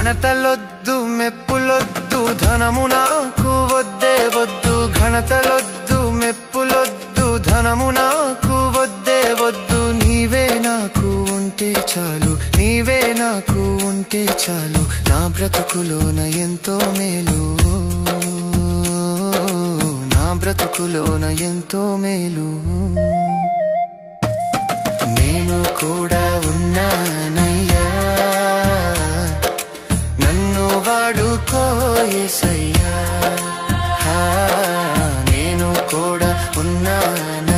ఘనతలొద్దు మెప్పులొద్దు ధనము నాకు వద్దే వద్దు ఘనతలొద్దు మెప్పులొద్దు ధనము నాకు వద్దే వద్దు నీవే నాకు ఉంటే చాలు నీవే నాకు ఉంటే చాలు నా బ్రతుకులోన ఎంతో మేలు నా బ్రతుకులోన ఎంతో మేలు నేను కూడా ఉన్నానయ్యా నన్ను వాడుకో యేసయ్యా నేను కూడా ఉన్నాను